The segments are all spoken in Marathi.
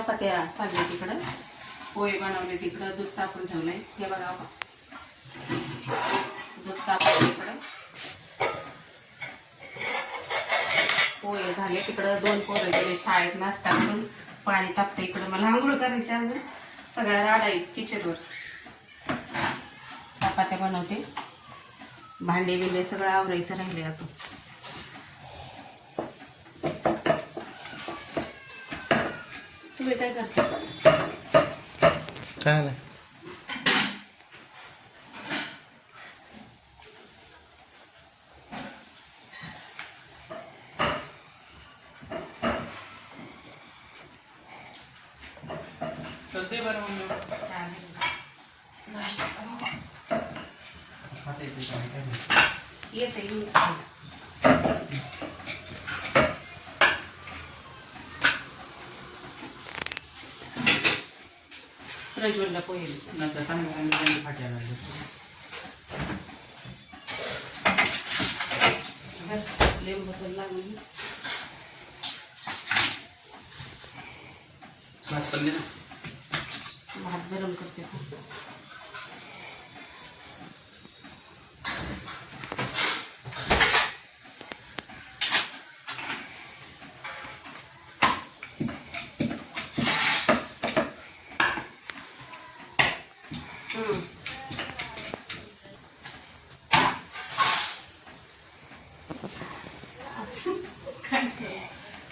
चपात्या चालल्या तिकडं, पोहे बनवले तिकडं, दूध टाकून ठेवलंय. हे बघा, दूध टाकून तिकडं पोहे झाले. तिकडं 2 पोरं गेले शाळेत नाश्ता करून, पाणी तापतं इकडं. मला आंघोळ करायची अजून, सगळ्या राडा आहेत किचनवर. चपात्या बनवते, भांडे बिंडे सगळं आवरायचं राहिले अजून. तुम्ही काय करता? काय नाही. चलते बरं मग येते प्रज्वलला पोहे नंतर चांगलं फाट्याला लिंबू पण लागून भात गरम करते.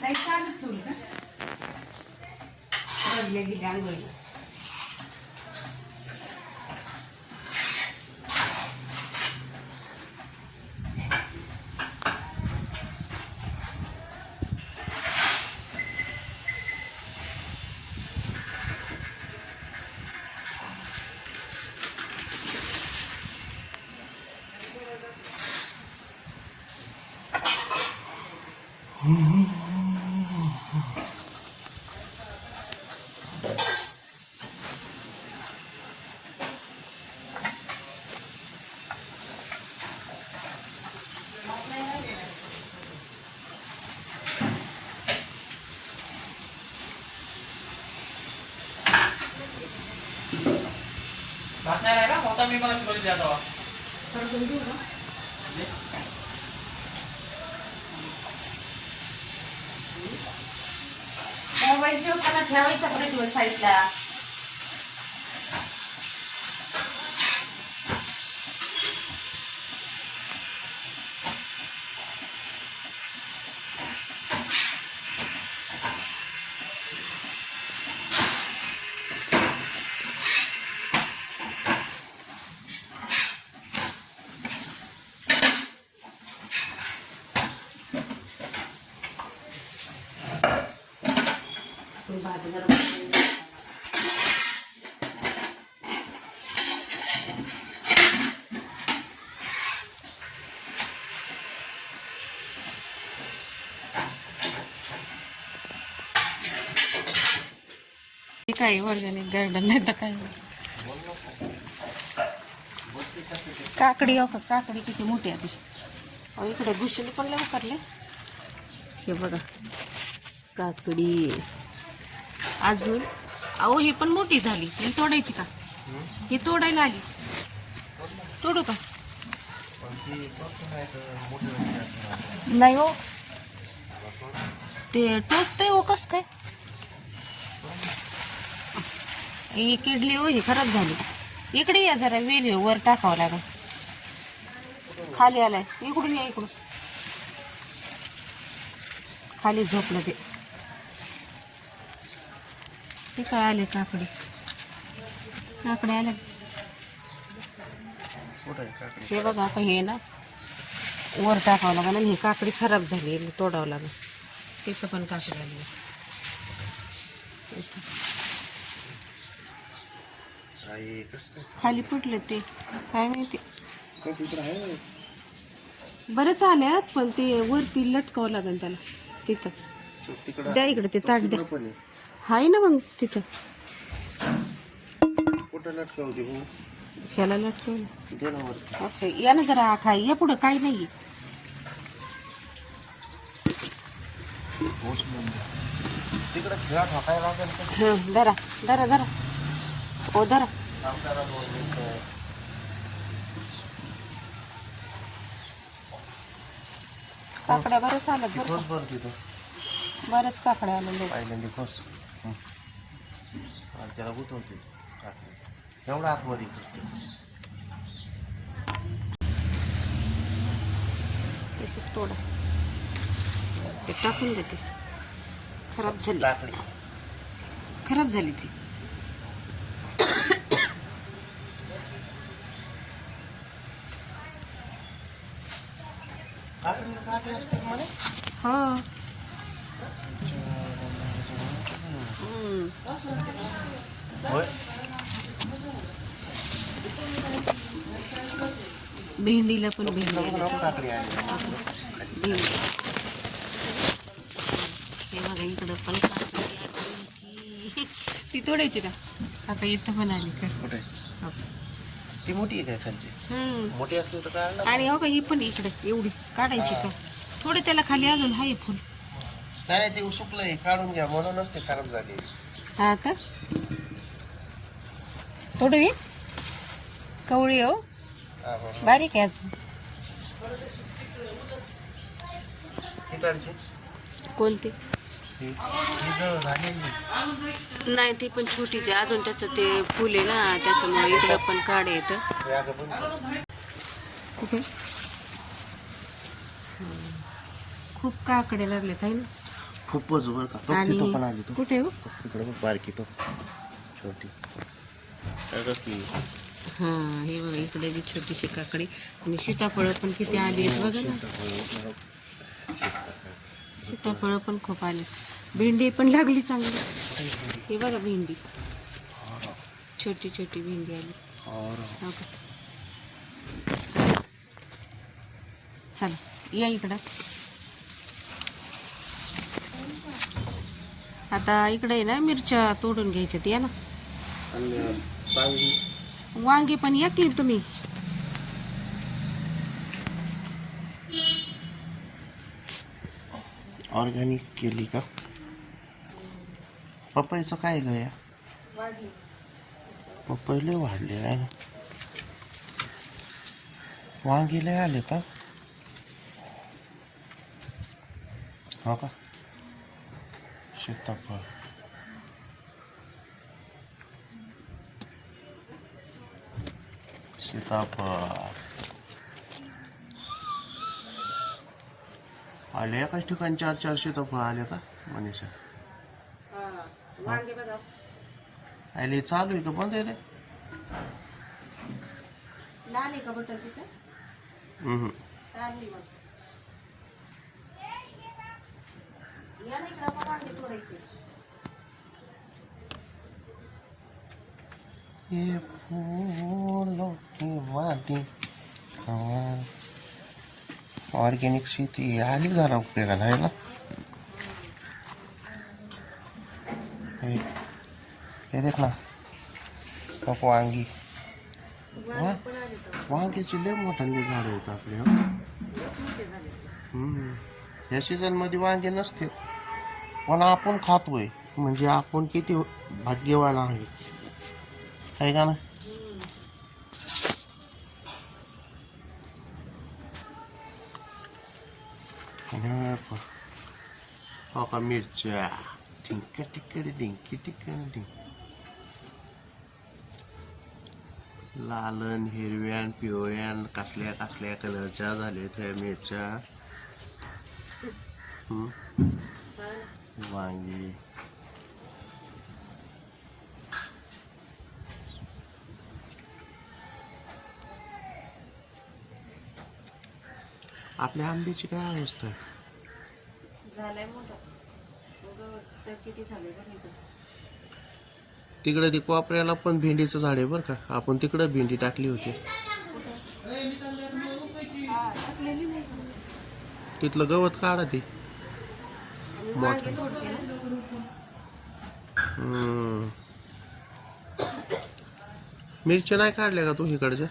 नाही चालूच ठेवलं का? रडले गेले आंघोळीला. भात नाही राहिला होता मी मला बोलले जातो परतून घेऊ का? मोबाईल जेवताना ठेवायचा प्रज्वल साईडला. भात गरम काय ऑर्गॅनिक गार्डन नाही तर काय. काकडी हो का, काकडी किती मोठी आधी. अहो इकडे घुसली पण लय उकारले. हे बघा काकडी अजून. अहो ही पण मोठी झाली. ही तोडायची का? ही तोडायला आली. तोडू का? नाही हो, ते टोचतंय हो. कस काय ही किडली हो, ही खराब झाली. इकडे या जरा, वेल वर टाकावं लागेल. खाली आलाय, इकडून या, इकडून खाली झोपलं ते. ते काय आले काकडी, काकडे आले. हे बघा आता हे ना वर टाकावं लागेल. आणि ही काकडी खराब झाली, तोडावं लागेल. तिथं पण काकडी आली. खाली फुटले ते काय माहिती. बरेच आल्यात पण ते वरती लटकावं लागेल त्याला. तिथं द्या, इकडे ते ताट द्या. हाय ना मग तिथं. ह्याला लटकवलं. या ना जरा खाय, या पुढं काही नाही. तिकडे खेळा ठोकायला लागेल का? धरा धरा धरा ओ धरा. आमदारा 2 मिनिटं. काकड्या बऱ्याच आल्यात बरं खोस बरं तिथं का? बऱ्याच काकड्या आलेल्या आहेत. पहिल्यांदा खोस. आणि त्याला गुतवते एवढा आतमध्ये घुसते. तशीच तोडा. ते टाकून देते. खराब झाली. लाकडी खराब झाली ती. काकडी काटे असते म्हणे. हा होय. भेंडीला पण भेंडी आली. काकडी आली. भेंडी हे बघा इकडं पण काकडी आली. ती तोडायची का? काका इथं पण आली का? कुठे हो. ती मोठी आहे काय खालची? मोठी असली तर काय आणि हो का ही पण इकडे एवढी काढायची का? थोडे त्याला खाली अजून आहे फुल. नाही ते सुकलंय काढून घ्या म्हणूनच ते खराब झाले. हा का? थोडी कवळी हो हा बरोबर. बारीक आहे अजून. तिकडची कोणती? ही जवळ झालेली. नाही ती पण छोटीच आहे अजून. त्याचं ते फुल आहे ना त्याच्यामुळे इकडं पण काढ येतं. हे अगं पण कुठे खूप काकडे लागलेत आहे ना. खूपच बरं का. तो आणि तिथं पण आली तो. कुठे हो? तिकडे बघ बारकी तो छोटी. अगं ती हा हे बघा इकडे बी छोटीशी काकडी. आणि सीताफळं पण किती आली आहेत बघा ना. सीताफळं पण खूप आली. भेंडी पण लागली चांगली. हे बघा भेंडी छोटी छोटी भेंडी आली. हो का? चला या इकडं. आता इकडे आहे ना मिरच्या तोडून घ्यायच्यात या ना. वांगे पण या की तुम्ही. ऑर्गॅनिक केली का? पपईचं काय ग या? पपई लय वाढले आहे ना. वांगी लय आले का? हो का? सीताफळ आले एकाच ठिकाणी 4 सीताफळ आले का मनीषा? आले चालू आहे का बंद आहे रे? लाल आहे का बटन तिथं? ये फूलों की वादी. ऑर्गॅनिक शेती आली जरा उपयोगाला आहे ना. हे देख ना कप वांगी. वांग्याची लय मोठ्यांनी झाडं आहेत आपले. या सीझन मध्ये वांगे नसते पण आपण खातोय म्हणजे आपण किती भाग्यवान आहे का ना. हो का मिरच्या टिंक टिकडी डिंकी टिकडी. लालन हिरव्यान पिवळ्यान कसल्या कसल्या कलरच्या झाल्या त्या मिरच्या. वांगी आपल्या आंब्याची काय अवस्था आहे? झालंय मोठं. किती झाले बघ इथं. तिकडे ती कोपऱ्याला पण भेंडीचं झाड आहे बरं का. आपण तिकडे भेंडी टाकली होती. तिथलं गवत काढा ते. मिरच्या नाही काढल्या का तू इकडच्या?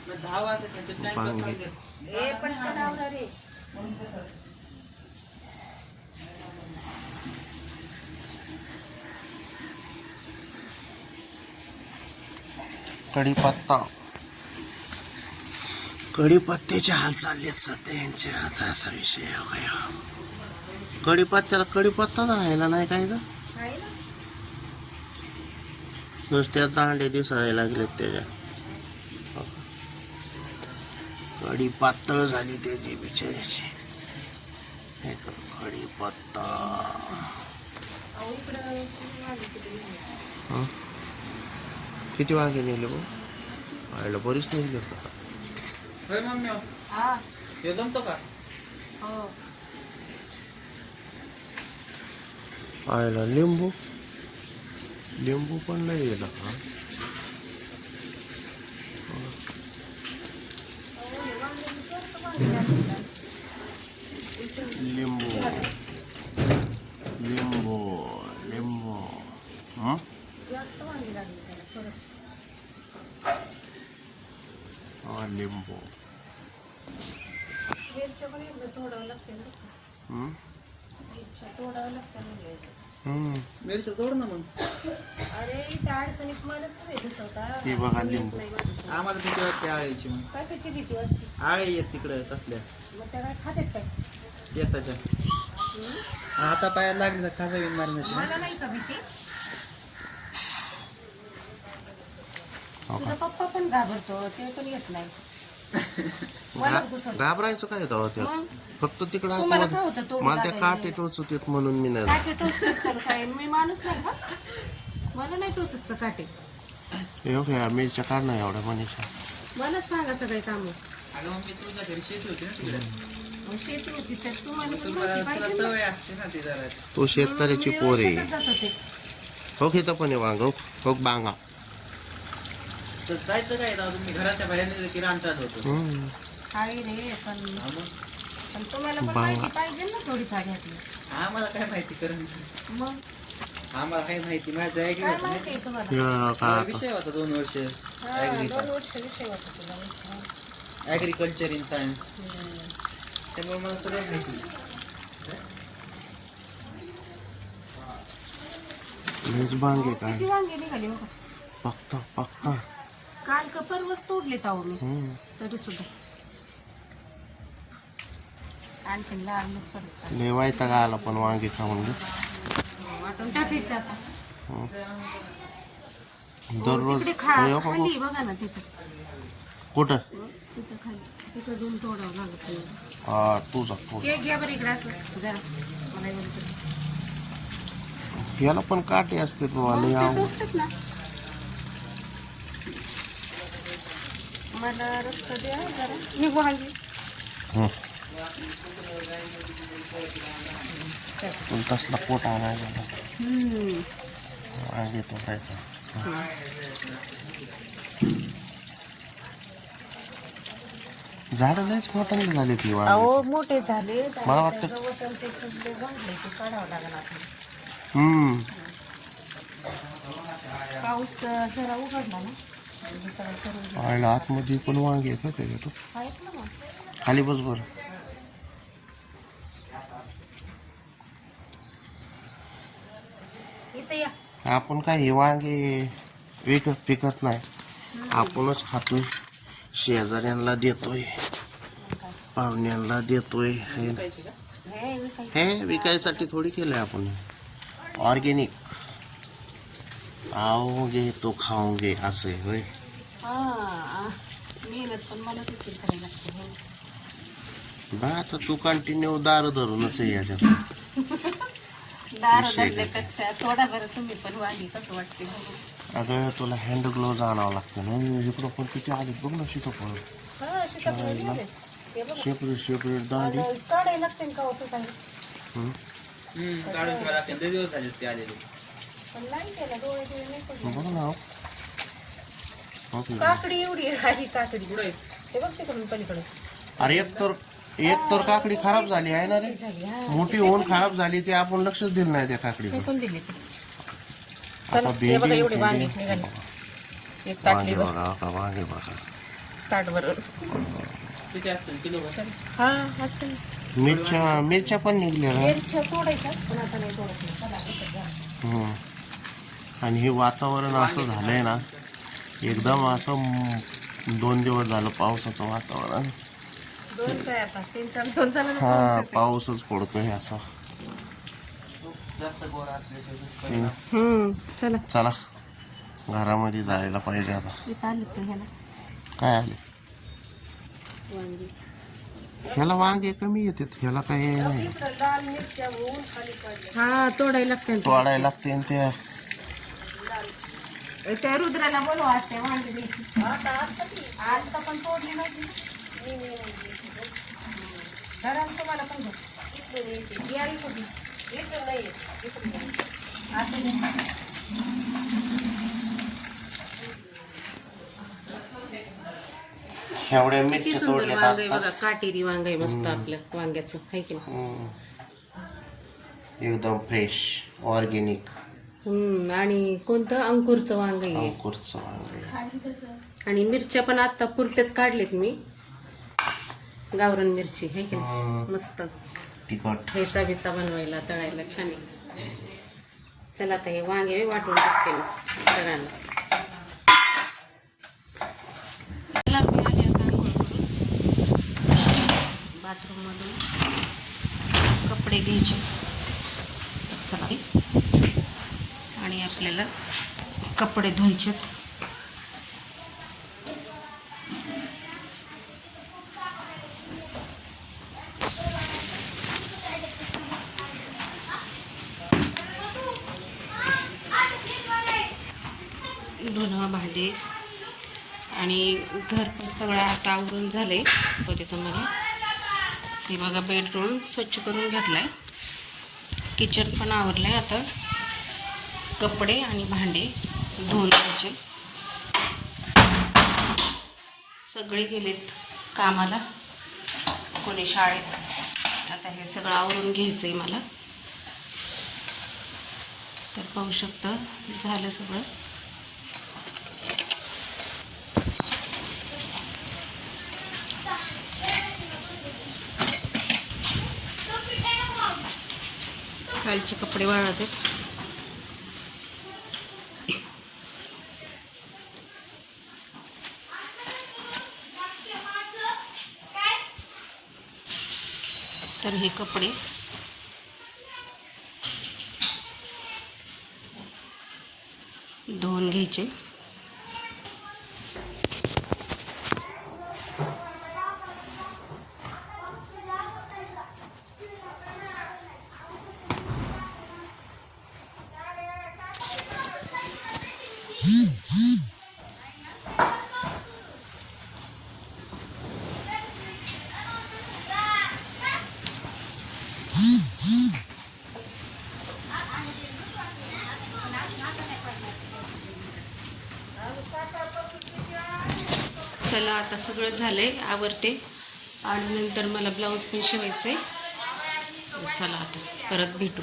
10 वाजता त्यांचे टाइम वांगे. ए पण लावणार रे. कढीपत्ता. कढीपत्त्याचे हाल चाललेत सध्या यांचे. आता असा विषय आहे काय. कढीपत्त्याला कढीपत्ताच राहिला नाही काय ना. नुसत्या दांडे दिसायला लागलेत त्याच्या. कढी पातळ झाली त्याची बिचारीची. कढीपत्ता किती वांगे नेले भाऊ? आयला बरीच नेली का? होय मम्मी हा हे जमतो का? हो. आयला लिंबू. लिंबू पण नाही गेला का? लिंबू लिंबू लिंबू. लिंबू. मिरची तोड ना मग. अरे त्या अडचणीत मलाच तुम्ही घुसवता. ती बघा लिंबू. आम्हाला भीती वाटते आळीची मग. कशाची भीती वाटते? आळे येत तिकडे तसल्या मग त्या काय खात्यात काय? केसाच्या. आता पायाला लागली तर खाजा मारण्याची. मला नाही का भीती? तुझा पप्पा पण घाबरतो, ते पण येत नाही. मला घुसवतो. घाबरायचं काय तेव्हा त्यात? मग फक्त तिकडं तुम्हाला काय होतं तोंड मला त्या लागायला? काटे टोचत म्हणून मी नाही. काटे टोचतात तर काय मी माणूस नाही का? मला नाही टोचत का काटे? एवढ्या मिरच्या काढणार एवढ्या मनीषा. मला सांगा सगळे काम. अगं मग मी तुझ्या घरी शेती होती ना तिकडे. शेती होती तर तुम्हाला पण तुला माहिती तुला पाहिजे ना. सवय असते ना ती जरा. तो शेतकऱ्याची पोर आहे. शेतात जात होते. हो घेतो पण वांग. हो बांगा. तर जायचं काय राव, तुम्ही घराच्या बाहेर निघाले की रानतात होतो. आहे रे पण तुम्हाला पण बांगा. माहिती पाहिजे ना थोडीफार ह्यातली. आम्हाला काय माहिती करून. मग आम्हाला काय माहिती माझं ऐकलं काय होतं ना. माहिती आहे तुम्हाला? मला विषय होता 2 वर्ष हा, 2 वर्ष विषय होता तुला. Agriculture in science. त्यामुळे मला सगळं माहिती. लयच बांगे काय. किती वांगे निघाले बघा. पक्ता. काल का परवाच तोडले ताऊ मी तरी सुद्धा. आणखीन लागलं परत. लय वैताग आला पण वांगे खाऊन ग. वाटून टाकायचे आता. दररोज तिकडे हो, हो, हो. खाली बघा ना तिथं. कुठं? तिथं खाली. तिथं जाऊन तोडावं लागत नाही. हा तुझा तू. ते घ्या बरं इकडे असं जरा. मला एवढं तरी. याला पण काटे असते तुम्हाला मग ते यावं. टोचतात ना. मला रस्ता द्या जरा. निघू हल्ली. पण तसला पोट आणायला वांगे तो खायचा. झाडं लयच मोठे झाले ती वांगे. अहो मोठे झाले. मला वाटतं ते जंगले ते काढावं लागेल आपल्याला. पाऊस जरा उघडला ना. आयला आतमध्ये पण वांगे आहेत ना त्याच्यात. आहेत ना मग. खाली बस बरं. इथं या. आपण काय हे वांगे विकत पिकत नाही. आपणच खातोय. शेजाऱ्यांना देतोय. पाहुण्यांना देतोय. हे विकायचं. हे विकायसाठी थोडी केलंय आपण. ऑर्गेनिक. आओगे तो खाओगे असे होय. मेहनत पण मला तिथे करायला लागते. बा आता तू कंटिन्यू दार धरूनच आहे याच्यात. दार धरल्यापेक्षा थोडा बरं तुम्ही पण वांगी कसं वाटते बघू. अगं तुला हँड ग्लोव्ज आणावं लागतं ना. इकडं पण किती आलेत बघ ना सीताफळ. हा सीताफळ मिळाले. ते बघा. सेपरेट दांडी. आणि काढायला लागते का होतं काही. काढून ठेवा लागते. 2 दिवस झाले ते आलेले. पण नाही केला डोळे नाही पडले. बघ ना. हो की. काकडी एवढी आहे काकडी. पुढे ते बघ तिकडून पलीकडे. अरे एक तर काकडी खराब झाली आहे ना रे. झाली हा. मोठी होऊन खराब झाली ते आपण लक्षच दिलं नाही त्या काकडीकडे. फेकून दिली ती. आता चला ते बघा एवढे भेंडी वांगे निघाले. एक ताटली वांगे बघ. बघा का वांगे बघा. ताट बरोबर. किती असतं किलो भर? हा असते ना. मिरच्या पण निघल्या ना. मिरच्या तोडायच्या पण आता नाही तोडत नाही. चला, इथं जा. हम्म. आणि हे वातावरण असं झालंय ना एकदम असं 2 दिवस झालं पावसाचं वातावरण. दोन काय आता 3-4 दिवस झालं ना हा पाऊस येतोय. पाऊसच पडतोय असा. जास्त गोड असले चला चला घरामध्ये जायला पाहिजे आता. इथं आले तर ह्याला काय आले वांगी. ह्याला वांगे कमी येतात ह्याला काय नाही. हा तोडायला लागते तोडायला लागते आणि ते त्या रुद्राला बोलवा असते वांगी द्यायची. आता पण तोडली नव्हती. घरात तुम्हाला पण घेऊ. यावी कुठे? इथं नाही इथं नाही. असं नाही. एवढ्या किती मिरच्या सुंदर तोडल्यात वांग आहे आता. बघा. काटेरी वांग आहे मस्त आपल्या वांग्याचं आहे की नाही. एकदम फ्रेश ऑर्गेनिक आणि कोणतं अंकुरचं वांग आहे. अंकुरचं वांगे. आणि मिरच्या पण आता पुरतेच काढलेत मी. गावरान मिरची आहे की नाही. मस्त तिखट. ठेचा बिचा बनवायला तळायला छान आहे. चला आता हे वांगे वाटून टाकते मी सगळ्यांना. चला मी आले आता आंघोळ करून. बाथरूममधून कपडे घ्यायचे. चला आणि आपल्याला कपडे धुवायचेत. धुणं भांडे आणि घर पण सगळं आता आवरून झाले होते तुम्हाला. हे बघा बेडरूम स्वच्छ करून घेतलाय. किचन पण आवरलंय. आता कपडे आणि भांडे धुवून घ्यायचे. सगळे गेलेत कामाला, कोणी शाळेत. आता हे सगळं आवरून घ्यायचं आहे मला. तर पाहू शकता झालं सगळं. खालचे कपडे वाळत आहेत. तर हे कपडे धुवून घ्यायचे. चला आता सगळं झालंय, आवरते आणि नंतर मला ब्लाऊज पण शिवायचंय. चला आता परत भेटू.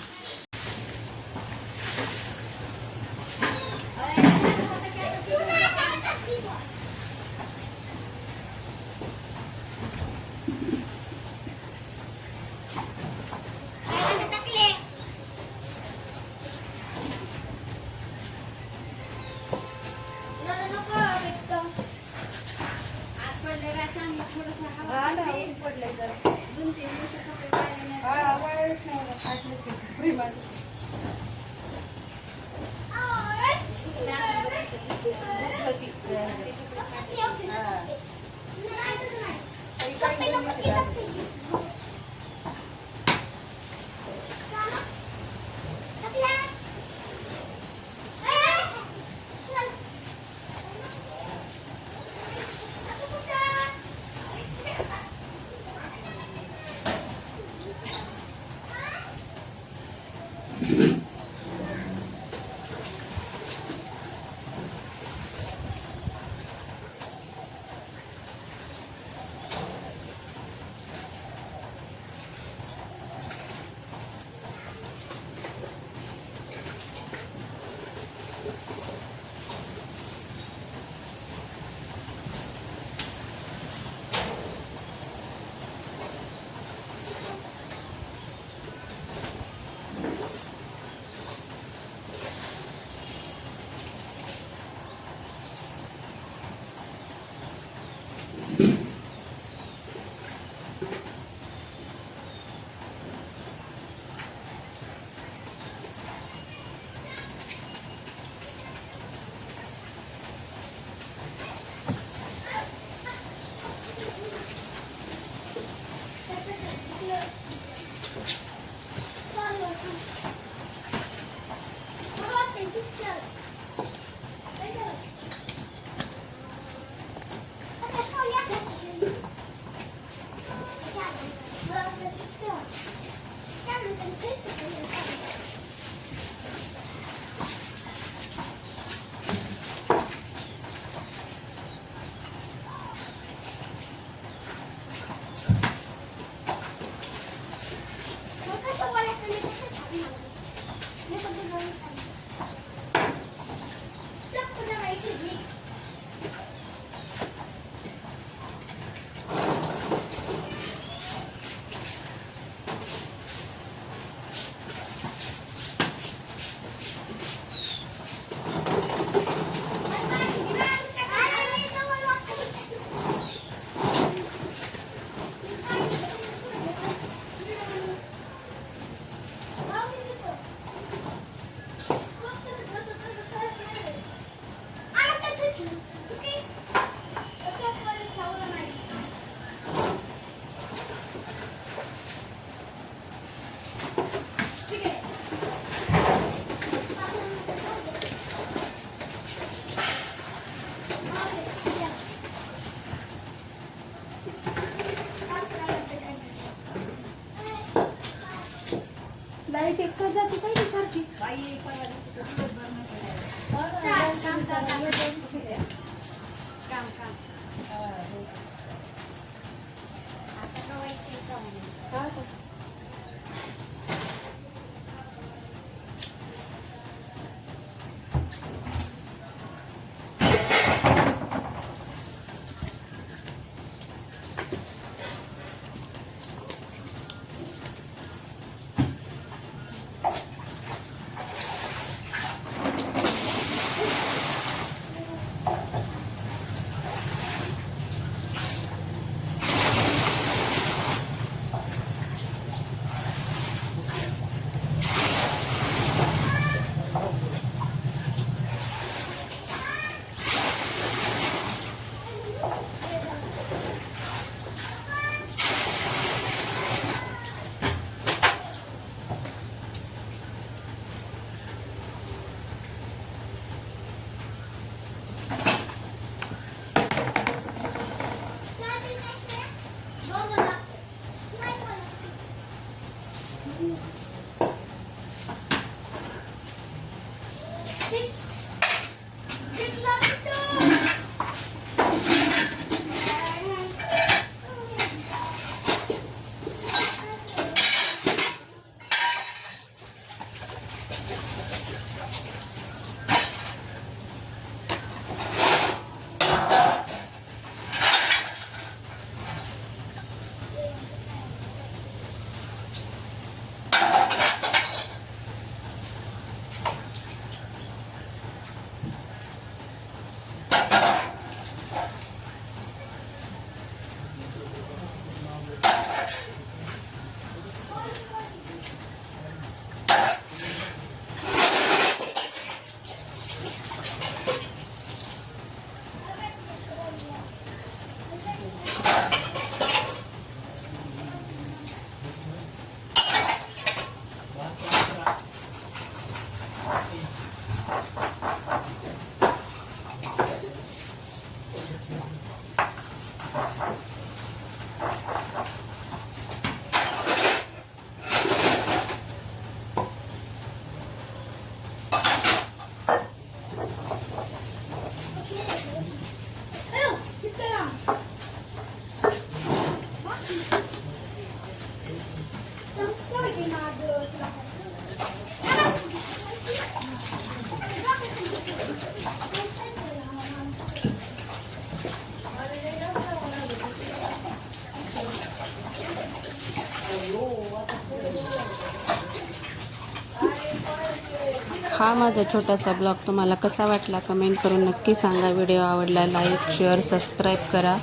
हा माझा छोटासा ब्लॉग तुम्हाला कसा वाटला कमेंट करून नक्की सांगा. व्हिडिओ आवडला लाईक शेअर सबस्क्राईब करा.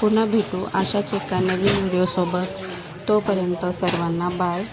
पुन्हा भेटू अशाच एका नवीन व्हिडिओसोबत. तोपर्यंत सर्वांना बाय.